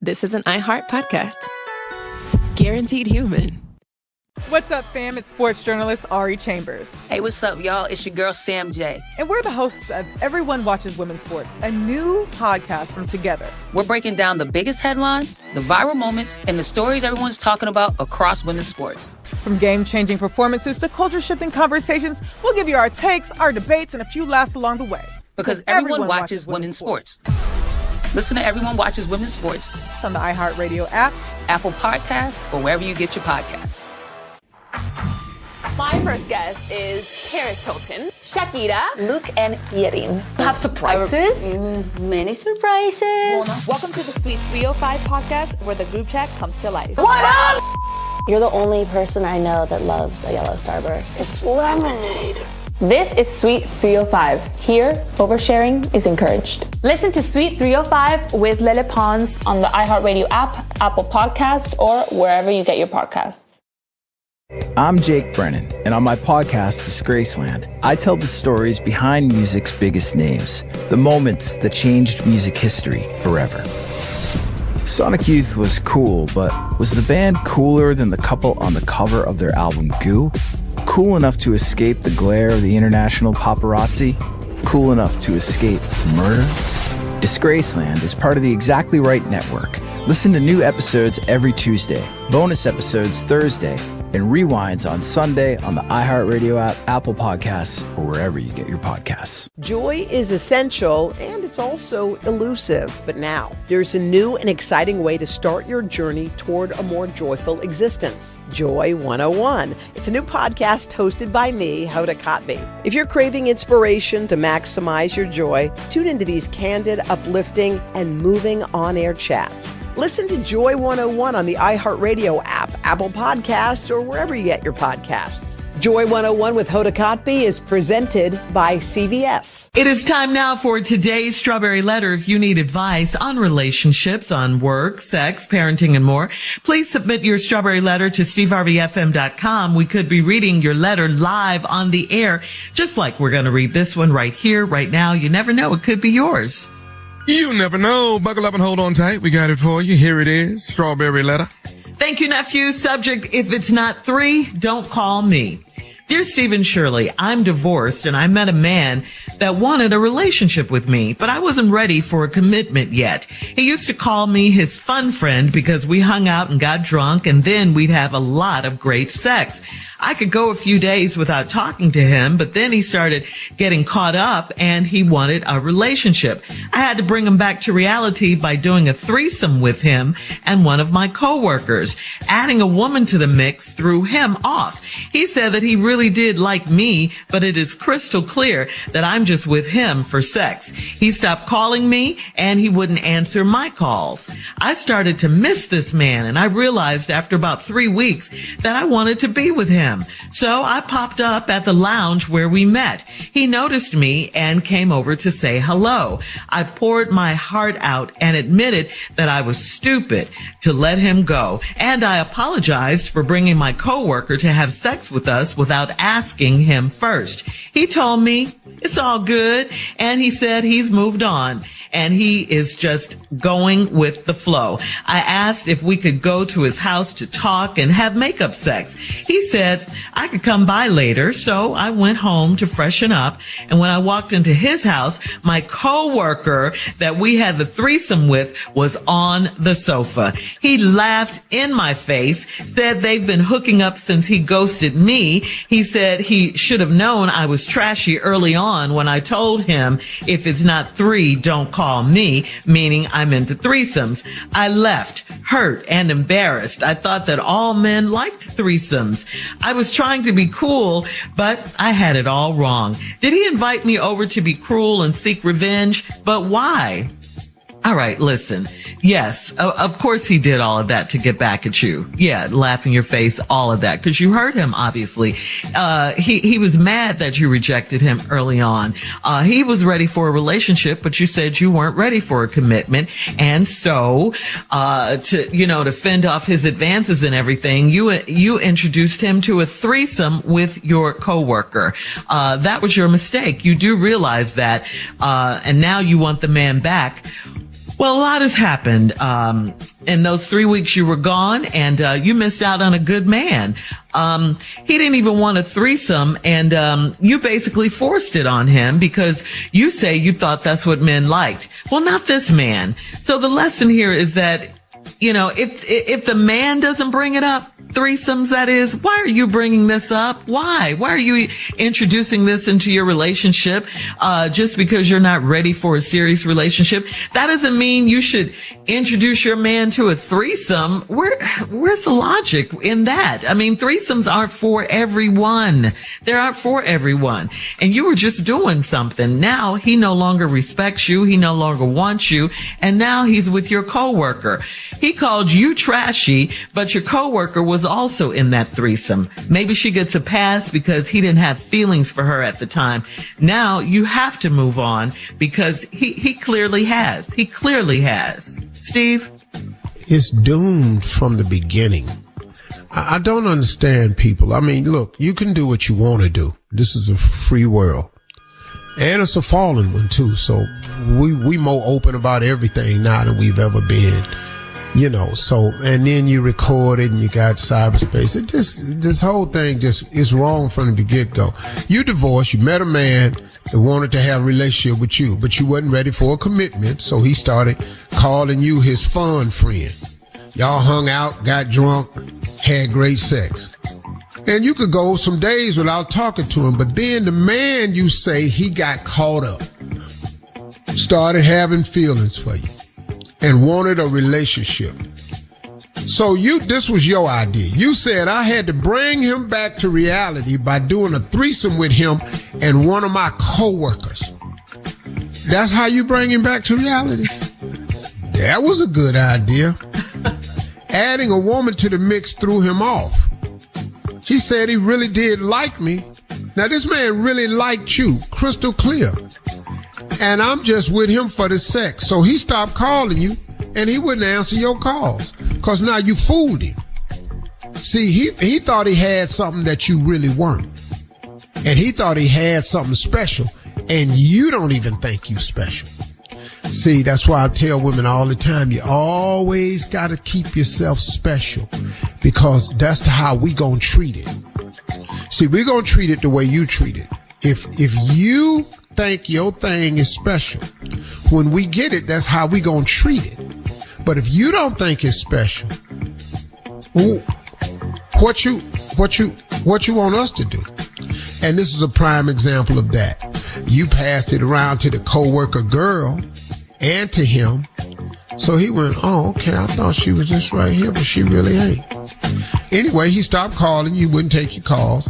this is an iHeart podcast. Guaranteed human. What's up, fam? It's sports journalist Ari Chambers. Hey, what's up, y'all? It's your girl, Sam J. And we're the hosts of Everyone Watches Women's Sports, a new podcast from Together. We're breaking down the biggest headlines, the viral moments, and the stories everyone's talking about across women's sports. From game-changing performances to culture-shifting conversations, we'll give you our takes, our debates, and a few laughs along the way. Because everyone watches women's sports. Listen to Everyone Watches Women's Sports on the iHeartRadio app, Apple Podcasts, or wherever you get your podcasts. My first guest is Paris Hilton, Shakira, Luke, and Yerin. Have surprises? Many surprises. Welcome to the Sweet 305 podcast, where the group chat comes to life. What up? You're the only person I know that loves a yellow Starburst. It's lemonade. This is Sweet 305. Here, oversharing is encouraged. Listen to Sweet 305 with Lele Pons on the iHeartRadio app, Apple Podcast, or wherever you get your podcasts. I'm Jake Brennan, and on my podcast, Disgraceland, I tell the stories behind music's biggest names, the moments that changed music history forever. Sonic Youth was cool, but was the band cooler than the couple on the cover of their album Goo? Cool enough to escape the glare of the international paparazzi? Cool enough to escape murder? Disgraceland is part of the Exactly Right Network. Listen to new episodes every Tuesday, bonus episodes Thursday, and rewinds on Sunday on the iHeartRadio app, Apple Podcasts, or wherever you get your podcasts. Joy is essential, and it's also elusive. But now, there's a new and exciting way to start your journey toward a more joyful existence. Joy 101. It's a new podcast hosted by me, Hoda Kotb. If you're craving inspiration to maximize your joy, tune into these candid, uplifting, and moving on-air chats. Listen to Joy 101 on the iHeartRadio app, Apple Podcasts, or wherever you get your podcasts. Joy 101 with Hoda Kotb is presented by CVS. It is time now for today's Strawberry Letter. If you need advice on relationships, on work, sex, parenting, and more, please submit your Strawberry Letter to SteveHarveyFM.com. We could be reading your letter live on the air, just like we're going to read this one right here, right now. You never know. It could be yours. You never know. Buckle up and hold on tight. We got it for you. Here it is. Strawberry Letter. Thank you, nephew. Subject, if it's not 3, don't call me. Dear Stephen Shirley, I'm divorced and I met a man that wanted a relationship with me, but I wasn't ready for a commitment yet. He used to call me his fun friend because we hung out and got drunk, and then we'd have a lot of great sex. I could go a few days without talking to him, but then he started getting caught up and he wanted a relationship. I had to bring him back to reality by doing a threesome with him and one of my coworkers. Adding a woman to the mix threw him off. He said that he really did like me, but it is crystal clear that I'm just with him for sex. He stopped calling me and he wouldn't answer my calls. I started to miss this man, and I realized after about 3 weeks that I wanted to be with him. So I popped up at the lounge where we met. He noticed me and came over to say hello. I poured my heart out and admitted that I was stupid to let him go. And I apologized for bringing my coworker to have sex with us without asking him first. He told me it's all good, and he said he's moved on and he is just going with the flow. I asked if we could go to his house to talk and have makeup sex. He said I could come by later, so I went home to freshen up, and when I walked into his house, my coworker that we had the threesome with was on the sofa. He laughed in my face, said they've been hooking up since he ghosted me. He said he should have known I was trashy early on when I told him if it's not 3, don't call me, meaning I'm into threesomes. I left, hurt and embarrassed. I thought that all men liked threesomes. I was trying to be cool, but I had it all wrong. Did he invite me over to be cruel and seek revenge? But why? All right, listen. Yes, of course he did all of that to get back at you. Yeah, laugh in your face, all of that, because you hurt him, obviously. He was mad that you rejected him early on. He was ready for a relationship, but you said you weren't ready for a commitment. And so, to fend off his advances and everything, you introduced him to a threesome with your coworker. That was your mistake. You do realize that, and now you want the man back. Well, a lot has happened in those 3 weeks you were gone, and you missed out on a good man. He didn't even want a threesome, and you basically forced it on him because you say you thought that's what men liked. Well, not this man. So the lesson here is that, you know, if the man doesn't bring it up, threesomes, that is, why are you bringing this up? Why are you introducing this into your relationship? Just because you're not ready for a serious relationship, that doesn't mean you should introduce your man to a threesome. Where's the logic in that? I mean, threesomes aren't for everyone. They aren't for everyone. And you were just doing something. Now he no longer respects you. He no longer wants you. And now he's with your coworker. He called you trashy, but your coworker was also in that threesome. Maybe she gets a pass because he didn't have feelings for her at the time. Now you have to move on because he clearly has. He clearly has. Steve? It's doomed from the beginning. I don't understand people. I mean, look, you can do what you want to do. This is a free world. And it's a fallen one too. So we more open about everything now than we've ever been. You know, so, and then you record it and you got cyberspace. This whole thing just is wrong from the get-go. You divorced, you met a man that wanted to have a relationship with you, but you wasn't ready for a commitment, so he started calling you his fun friend. Y'all hung out, got drunk, had great sex. And you could go some days without talking to him, but then the man, you say, he got caught up, started having feelings for you, and wanted a relationship. So this was your idea. You said I had to bring him back to reality by doing a threesome with him and one of my coworkers. That's how you bring him back to reality? That was a good idea. Adding a woman to the mix threw him off. He said he really did like me. Now this man really liked you, crystal clear. And I'm just with him for the sex. So he stopped calling you and he wouldn't answer your calls because now you fooled him. See, he thought he had something that you really weren't. And he thought he had something special and you don't even think you special. See, that's why I tell women all the time, you always got to keep yourself special because that's how we gonna treat it. See, we're gonna treat it the way you treat it. If you think your thing is special, when we get it, that's how we gonna treat it. But if you don't think it's special, what you want us to do? And this is a prime example of that. You passed it around to the coworker girl and to him. So he went, oh, okay, I thought she was just right here, but she really ain't. Anyway, he stopped calling you, wouldn't take your calls.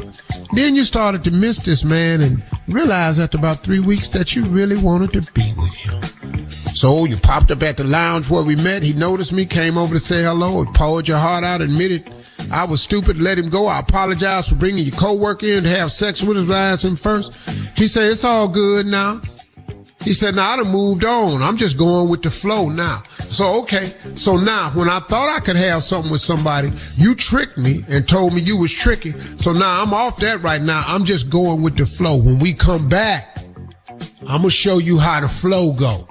Then you started to miss this man and realized after about 3 weeks that you really wanted to be with him. So you popped up at the lounge where we met. He noticed me, came over to say hello, and poured your heart out, admitted I was stupid, let him go. I apologize for bringing your coworker in to have sex with us. I asked him first. He said, it's all good now. He said, now I done moved on. I'm just going with the flow now. So, okay. So now when I thought I could have something with somebody, you tricked me and told me you was tricky. So now I'm off that right now. I'm just going with the flow. When we come back, I'm going to show you how the flow go.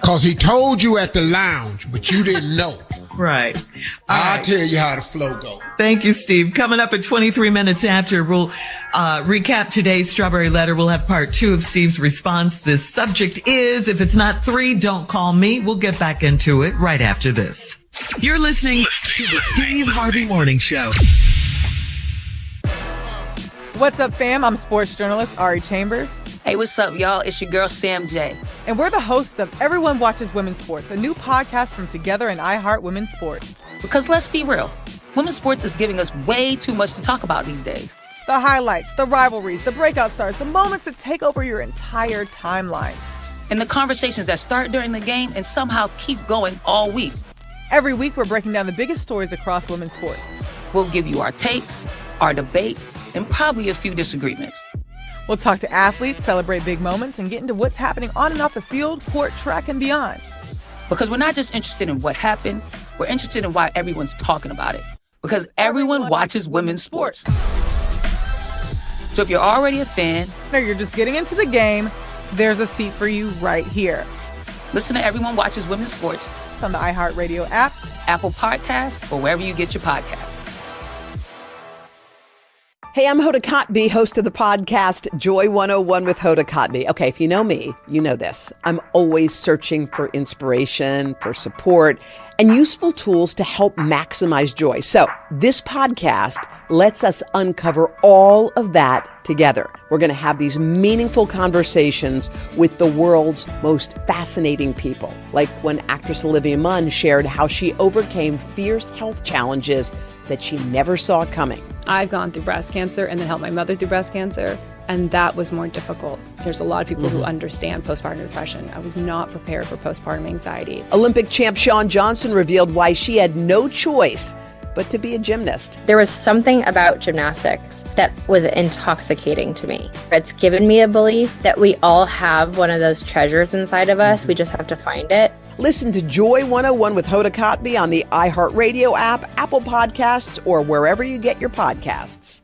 Cause he told you at the lounge, but you didn't know. Right. I'll tell you how the flow go. Thank you, Steve. Coming up at 23 minutes after, we'll recap today's Strawberry Letter. We'll have part 2 of Steve's response. The subject is, if it's not 3, don't call me. We'll get back into it right after this. You're listening to the Steve Harvey Morning Show. What's up, fam? I'm sports journalist Ari Chambers. Hey, what's up, y'all? It's your girl, Sam J. And we're the hosts of Everyone Watches Women's Sports, a new podcast from Together and iHeart Women's Sports. Because let's be real, women's sports is giving us way too much to talk about these days. The highlights, the rivalries, the breakout stars, the moments that take over your entire timeline. And the conversations that start during the game and somehow keep going all week. Every week, we're breaking down the biggest stories across women's sports. We'll give you our takes, our debates, and probably a few disagreements. We'll talk to athletes, celebrate big moments, and get into what's happening on and off the field, court, track, and beyond. Because we're not just interested in what happened, we're interested in why everyone's talking about it. Because everyone watches women's sports. So if you're already a fan, or you're just getting into the game, there's a seat for you right here. Listen to Everyone Watches Women's Sports on the iHeartRadio app, Apple Podcasts, or wherever you get your podcasts. Hey, I'm Hoda Kotb, host of the podcast Joy 101 with Hoda Kotb. Okay, if you know me, you know this. I'm always searching for inspiration, for support, and useful tools to help maximize joy. So this podcast lets us uncover all of that together. We're going to have these meaningful conversations with the world's most fascinating people, like when actress Olivia Munn shared how she overcame fierce health challenges that she never saw coming. I've gone through breast cancer and then helped my mother through breast cancer, and that was more difficult. There's a lot of people who understand postpartum depression. I was not prepared for postpartum anxiety. Olympic champ Shawn Johnson revealed why she had no choice but to be a gymnast. There was something about gymnastics that was intoxicating to me. It's given me a belief that we all have one of those treasures inside of us. We just have to find it. Listen to Joy 101 with Hoda Kotb on the iHeartRadio app, Apple Podcasts, or wherever you get your podcasts.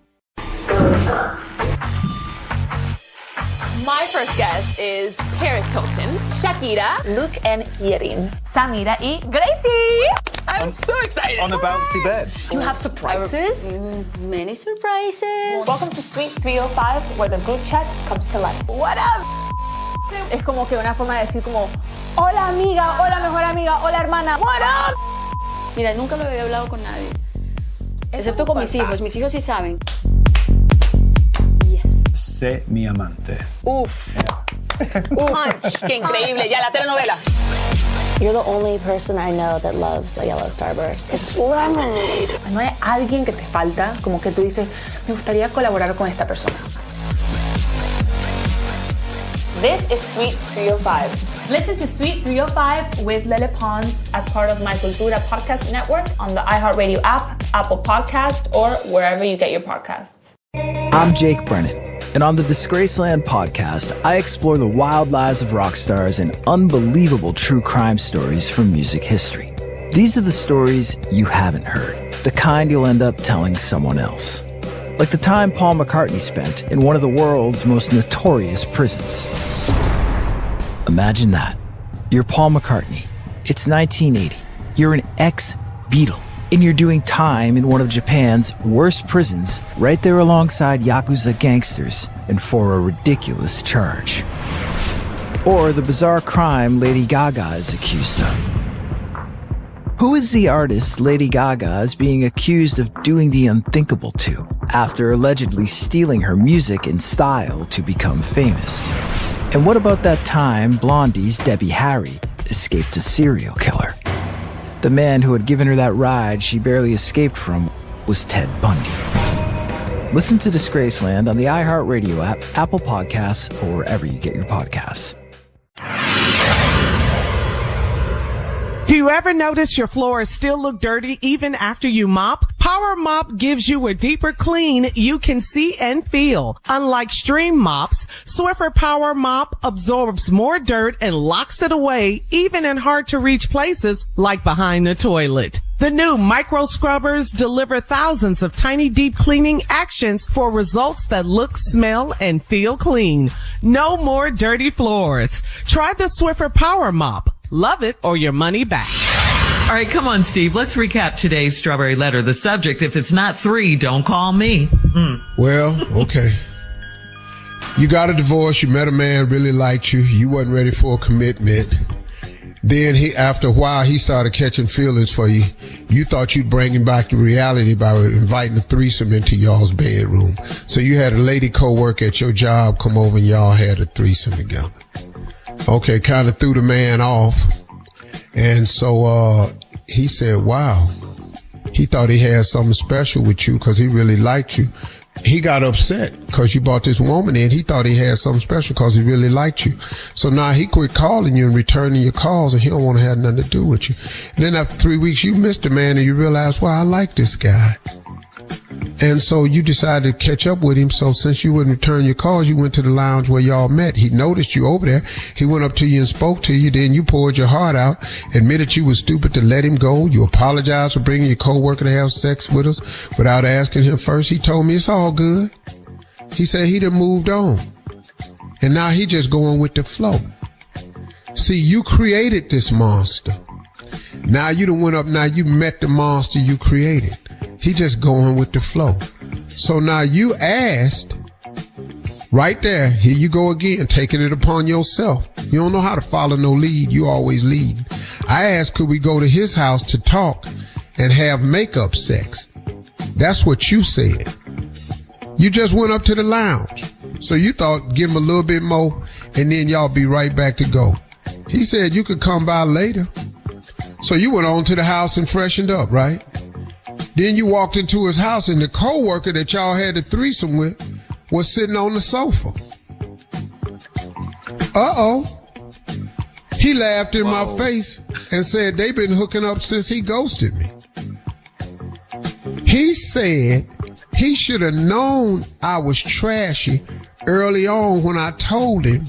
My first guest is Paris Hilton, Shakira, Luke and Yerin, Samira y Gracie. I'm so excited. On the bouncy bed. You have surprises? Many surprises. Welcome to Suite 305, where the group chat comes to life. What up? Es como que una forma de decir como, hola amiga, hola mejor amiga, hola hermana, what up? Mira, nunca lo había hablado con nadie. Excepto con mis hijos. Mis hijos sí saben. Sé mi amante. Uf. Punch. Qué increíble. Ya la telenovela. You're the only person I know that loves a yellow starburst. It's lemonade. No hay alguien que te falta, como que tú dices, me gustaría colaborar con esta persona. This is Suite 305. Listen to Suite 305 with Lele Pons as part of My Cultura podcast network on the iHeartRadio app, Apple Podcast, or wherever you get your podcasts. I'm Jake Brennan, and on the Disgraceland podcast, I explore the wild lives of rock stars and unbelievable true crime stories from music history. These are the stories you haven't heard, the kind you'll end up telling someone else. Like the time Paul McCartney spent in one of the world's most notorious prisons. Imagine that. You're Paul McCartney. It's 1980. You're an ex-Beatle, and you're doing time in one of Japan's worst prisons, right there alongside Yakuza gangsters, and for a ridiculous charge. Or the bizarre crime Lady Gaga is accused of. Who is the artist Lady Gaga is being accused of doing the unthinkable to, after allegedly stealing her music and style to become famous? And what about that time Blondie's Debbie Harry escaped a serial killer? The man who had given her that ride she barely escaped from was Ted Bundy. Listen to Disgraceland on the iHeartRadio app, Apple Podcasts, or wherever you get your podcasts. Do you ever notice your floors still look dirty even after you mop? Power Mop gives you a deeper clean you can see and feel. Unlike Stream Mops, Swiffer Power Mop absorbs more dirt and locks it away even in hard-to-reach places like behind the toilet. The new micro scrubbers deliver thousands of tiny deep cleaning actions for results that look, smell, and feel clean. No more dirty floors. Try the Swiffer Power Mop. Love it or your money back. All right, come on, Steve. Let's recap today's Strawberry Letter. The subject, if it's not 3, don't call me. Well, okay. You got a divorce. You met a man, really liked you. You wasn't ready for a commitment. Then after a while, he started catching feelings for you. You thought you'd bring him back to reality by inviting a threesome into y'all's bedroom. So you had a lady co-worker at your job come over and y'all had a threesome together. Okay, kind of threw the man off. And so he said, wow, he thought he had something special with you because he really liked you. He got upset because you brought this woman in. He thought he had something special because he really liked you. So now he quit calling you and returning your calls, and he don't want to have nothing to do with you. And then after 3 weeks, you missed the man and you realized, well, I like this guy. And so you decided to catch up with him. So since you wouldn't return your calls, you went to the lounge where y'all met. He noticed you over there. He went up to you and spoke to you. Then you poured your heart out, admitted you were stupid to let him go. You apologized for bringing your coworker to have sex with us without asking him first. He told me it's all good. He said he done moved on. And now he just going with the flow. See, you created this monster. Now you done went up, now you met the monster you created. He just going with the flow. So now you asked, right there, here you go again, taking it upon yourself. You don't know how to follow no lead, you always lead. I asked, could we go to his house to talk and have makeup sex? That's what you said. You just went up to the lounge. So you thought, give him a little bit more, and then y'all be right back to go. He said you could come by later. So you went on to the house and freshened up, right? Then you walked into his house, and the co-worker that y'all had the threesome with was sitting on the sofa. Uh-oh. He laughed in my face and said they've been hooking up since he ghosted me. He said he should have known I was trashy early on when I told him,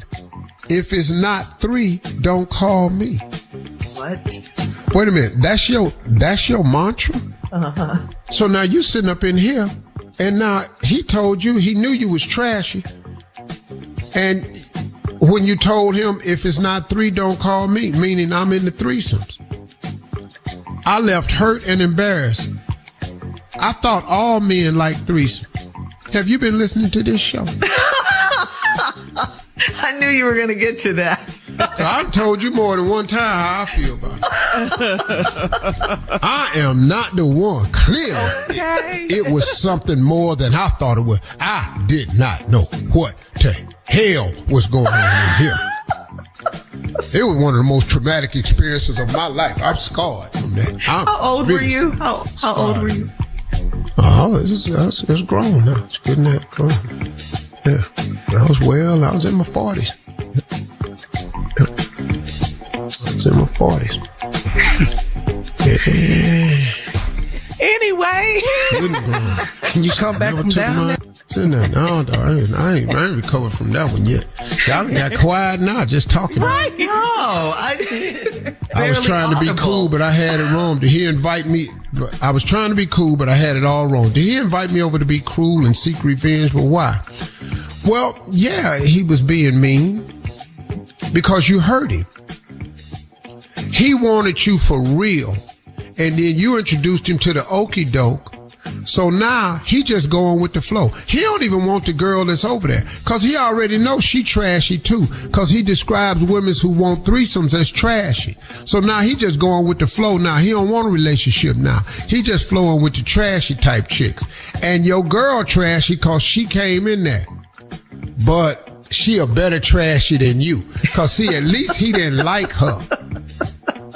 if it's not 3, don't call me. What? Wait a minute. That's your mantra? Uh-huh. So now you sitting up in here, and now he told you he knew you was trashy. And when you told him, if it's not 3, don't call me, meaning I'm in the threesomes. I left hurt and embarrassed. I thought all men like threesomes. Have you been listening to this show? I knew you were going to get to that. I've told you more than one time how I feel about it. I am not the one. Clearly, it was something more than I thought it was. I did not know what the hell was going on in here. It was one of the most traumatic experiences of my life. I'm scarred from that. How old were you? How old were you? Oh, it's grown now. It's getting that grown. Yeah. I was in my 40s. Yeah. I was in my 40s. Yeah. Anyway. Can you come back from down there? No, I ain't recovered from that one yet. See, I done got quiet now, just talking. Right? No, I was trying to be cool, but I had it wrong. Did he invite me? I was trying to be cool, but I had it all wrong. Did he invite me over to be cruel and seek revenge? Well, why? Well, yeah, he was being mean because you hurt him. He wanted you for real, and then you introduced him to the okie doke. So now he just going with the flow. He don't even want the girl that's over there because he already knows she trashy too, because he describes women who want threesomes as trashy. So now he just going with the flow. Now he don't want a relationship now. He just flowing with the trashy type chicks. And your girl trashy because she came in there. But she a better trashy than you, because see, at least he didn't like her.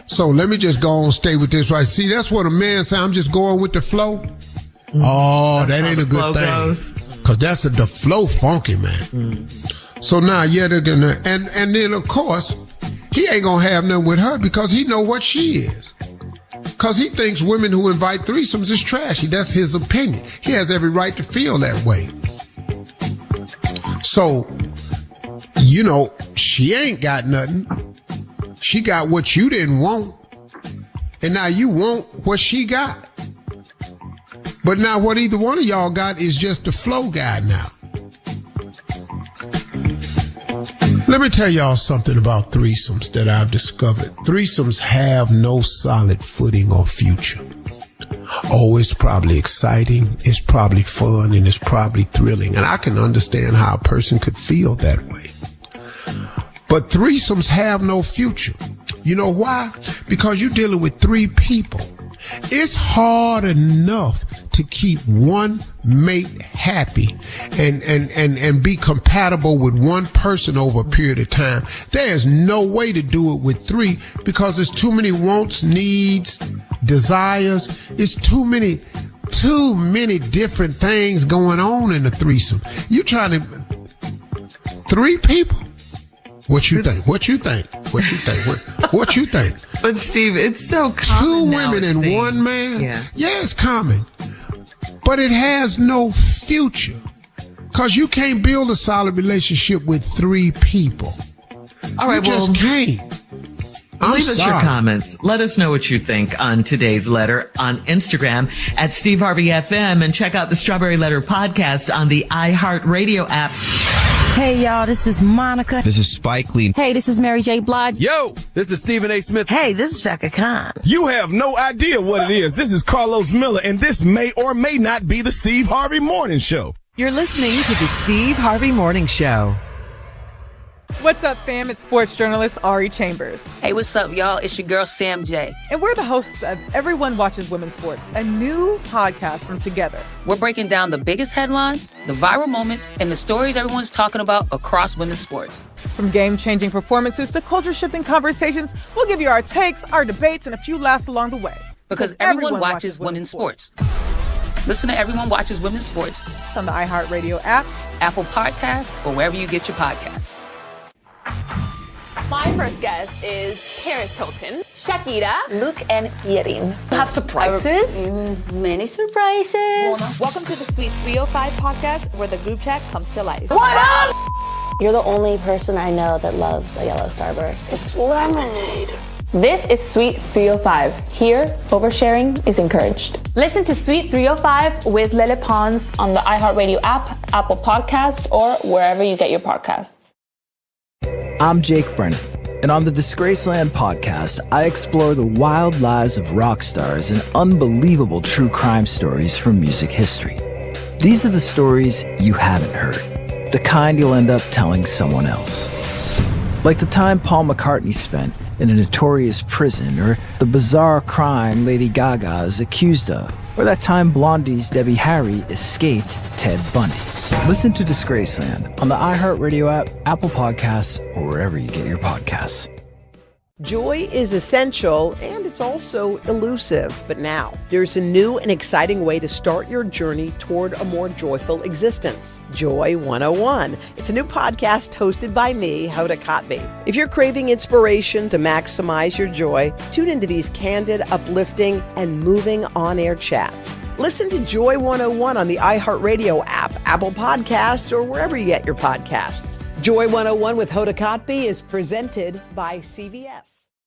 So let me just go on and stay with this right. See, that's what a man say, I'm just going with the flow. Oh, that ain't a good thing. Cause that's the flow funky, man. So now, yeah, they're gonna, and then of course, he ain't gonna have nothing with her because he know what she is. Cause he thinks women who invite threesomes is trashy. That's his opinion. He has every right to feel that way. So, you know, she ain't got nothing. She got what you didn't want. And now you want what she got. But now what either one of y'all got is just the flow guy now. Let me tell y'all something about threesomes that I've discovered. Threesomes have no solid footing or future. Oh, it's probably exciting, it's probably fun, and it's probably thrilling. And I can understand how a person could feel that way. But threesomes have no future. You know why? Because you're dealing with 3 people. It's hard enough to keep one mate happy and be compatible with one person over a period of time. There's no way to do it with 3 because there's too many wants, needs, desires. It's too many different things going on in a threesome. You trying to 3 people? What you think? What you think? What you think? What you think? But Steve, it's so common. 2 women and 1 man? Yeah, it's common. But it has no future. Because you can't build a solid relationship with 3 people. All right, you just can't. Leave us your comments. Let us know what you think on today's letter on Instagram at Steve Harvey FM, and check out the Strawberry Letter podcast on the iHeartRadio app. Hey, y'all, this is Monica. This is Spike Lee. Hey, this is Mary J. Blige. Yo, this is Stephen A. Smith. Hey, this is Shaka Khan. You have no idea what it is. This is Carlos Miller, and this may or may not be the Steve Harvey Morning Show. You're listening to the Steve Harvey Morning Show. What's up, fam? It's sports journalist Ari Chambers. Hey, what's up, y'all? It's your girl, Sam J. And we're the hosts of Everyone Watches Women's Sports, a new podcast from Together. We're breaking down the biggest headlines, the viral moments, and the stories everyone's talking about across women's sports. From game-changing performances to culture-shifting conversations, we'll give you our takes, our debates, and a few laughs along the way. Because everyone watches women's sports. Listen to Everyone Watches Women's Sports on the iHeartRadio app, Apple Podcasts, or wherever you get your podcasts. My first guest is Paris Hilton, Shakira, Luke, and Yerin. Have surprises? Many surprises. Welcome to the Sweet 305 podcast, where the group chat comes to life. What up? You're the only person I know that loves a yellow Starburst. It's lemonade. This is Sweet 305. Here, oversharing is encouraged. Listen to Sweet 305 with Lele Pons on the iHeartRadio app, Apple Podcast, or wherever you get your podcasts. I'm Jake Brennan, and on the Disgraceland podcast, I explore the wild lives of rock stars and unbelievable true crime stories from music history. These are the stories you haven't heard, the kind you'll end up telling someone else. Like the time Paul McCartney spent in a notorious prison, or the bizarre crime Lady Gaga is accused of, or that time Blondie's Debbie Harry escaped Ted Bundy. Listen to Disgraceland on the iHeartRadio app, Apple Podcasts, or wherever you get your podcasts. Joy is essential, and it's also elusive. But now, there's a new and exciting way to start your journey toward a more joyful existence. Joy 101. It's a new podcast hosted by me, Hoda Kotb. If you're craving inspiration to maximize your joy, tune into these candid, uplifting, and moving on-air chats. Listen to Joy 101 on the iHeartRadio app, Apple Podcasts, or wherever you get your podcasts. Joy 101 with Hoda Kotb is presented by CVS.